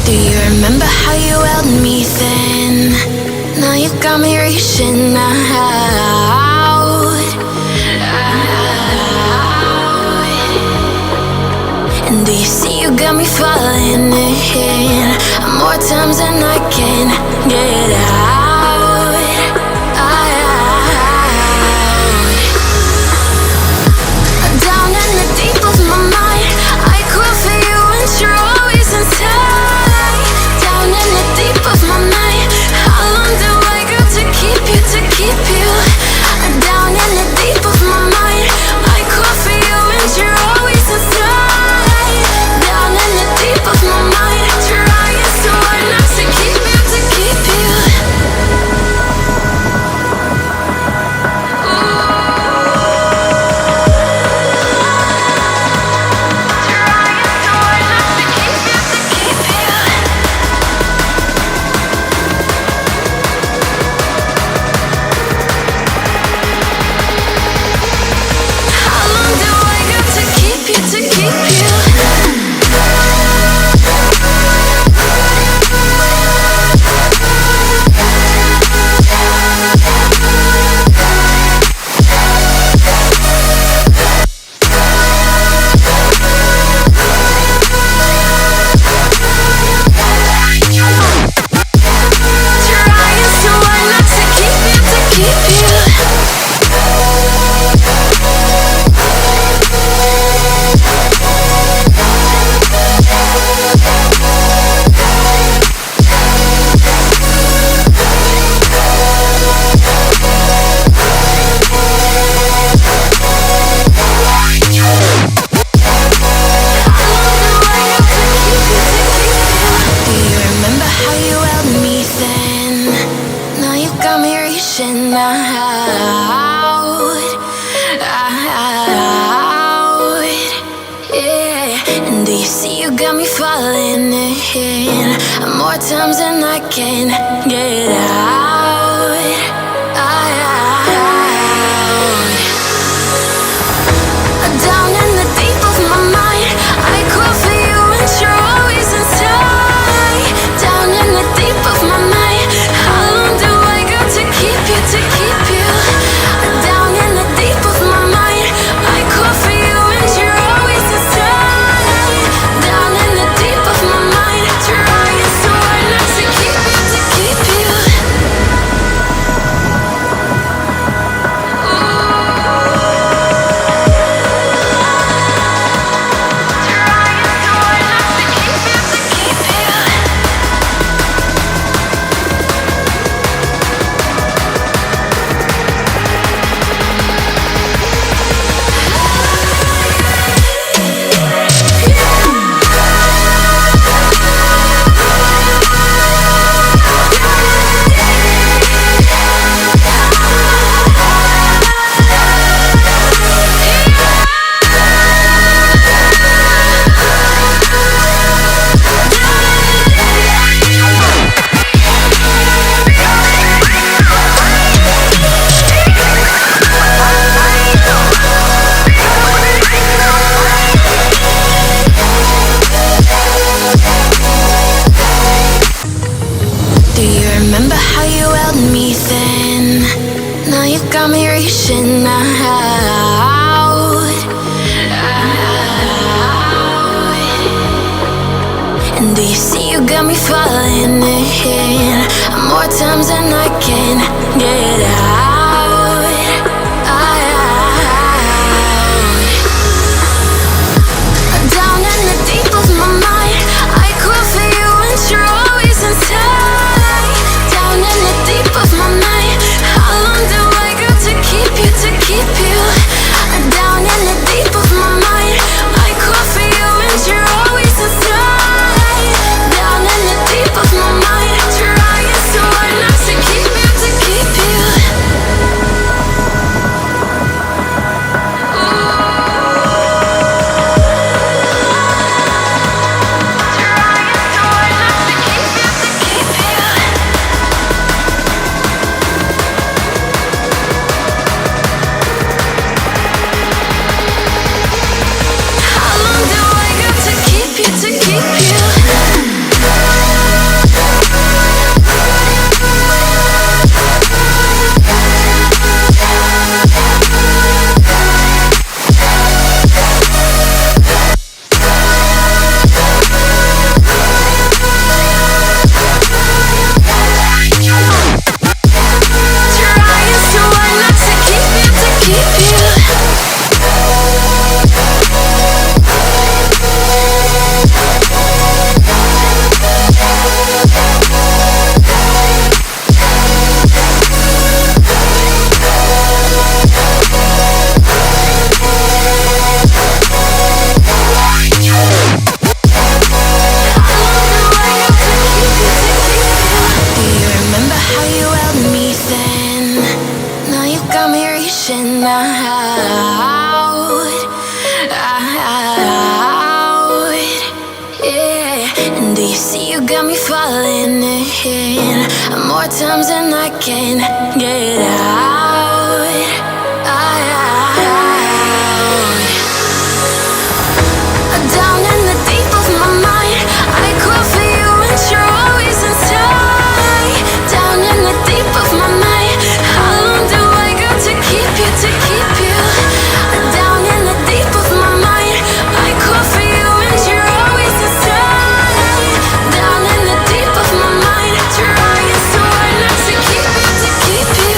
Do you remember how you held me then? Now you got me reaching out. And do you see you got me falling in more times than I can get out. Down in the deep of my mind, I crawl for you and you're always inside. Down in the deep of my mind, how long do I got to keep you, to keep you? Down in the deep of my mind, I crawl for you and you're always inside. Down in the deep of my mind, trying so hard not to keep you, to keep you. Times and I can't get out. Down in the deep of my mind, I crawl for you and you're always inside. Down in the deep of my mind, how long do I got to keep you, to keep you? Down in the deep of my mind, I crawl for you and you're always inside. Down in the deep of my mind, trying so hard not to keep you, to keep you. Do you remember how you held me then? Now you got me reaching out. And do you see you got me falling in more times than I can get out. Down in the deep of my mind, I crawl for you and you're always inside. Down in the deep of my mind, how long do I got to keep you, to keep you? Down in the deep of my mind, I crawl for you and you're always inside. Down in the deep of my mind, trying so hard not to keep you, to keep you. you see you got me falling in more times than I can get out. Down in the deep of my mind, I call for you and you're always inside. Down in the deep of my mind, how long do I got to keep you, to keep you? Down in the deep of my mind, I call for you and you're always inside. Down in the deep of my mind, trying so hard not to keep you, to keep you.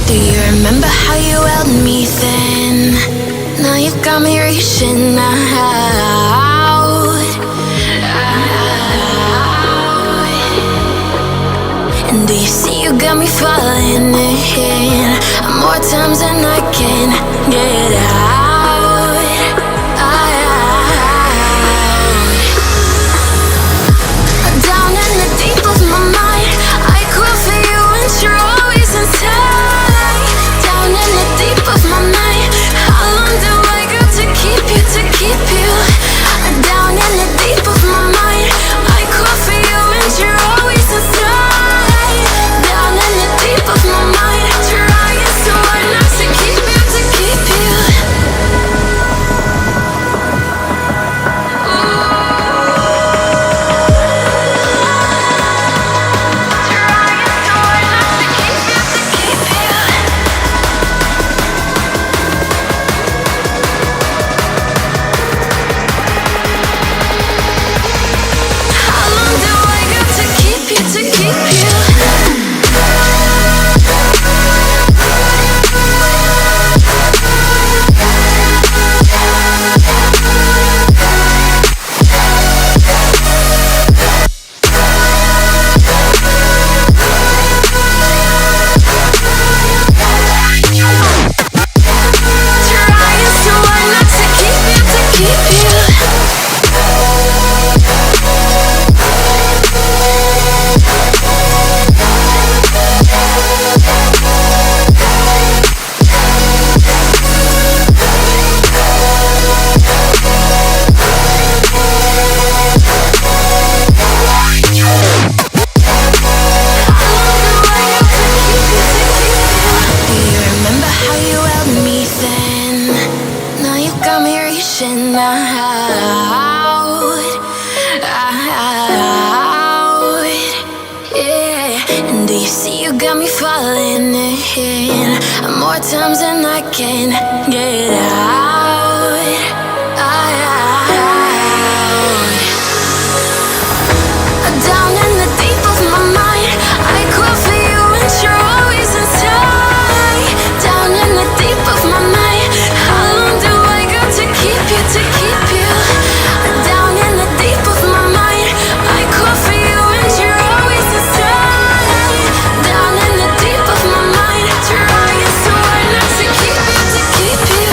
Do you remember how you held me then? Now you got me reaching out. And do you see you got me falling in more times than I can get out. Down in the deep of my mind, I call for you and you're always inside. Down in the deep of my mind, how long do I got to keep you, to keep you? Down in the deep of my mind, I call for you and you're always inside. Down in the deep of my mind, trying so hard not to keep you, to keep you. How long do I got to keep you, to keep you? Trying so hard not to keep you, to keep you. Do you remember how you held me then? Now you got me reaching out. Yeah. And do you see you got me falling in more times than I can get out. Down in the deep of my mind, I call for you and you're always inside. Down in the deep of my mind, how long do I got to keep you, to keep you? Down in the deep of my mind, I call for you and you're always inside. Down in the deep of my mind, trying so hard not to keep you, to keep you.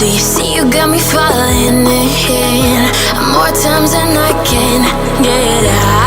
Do you see you got me falling in more times than I can get out?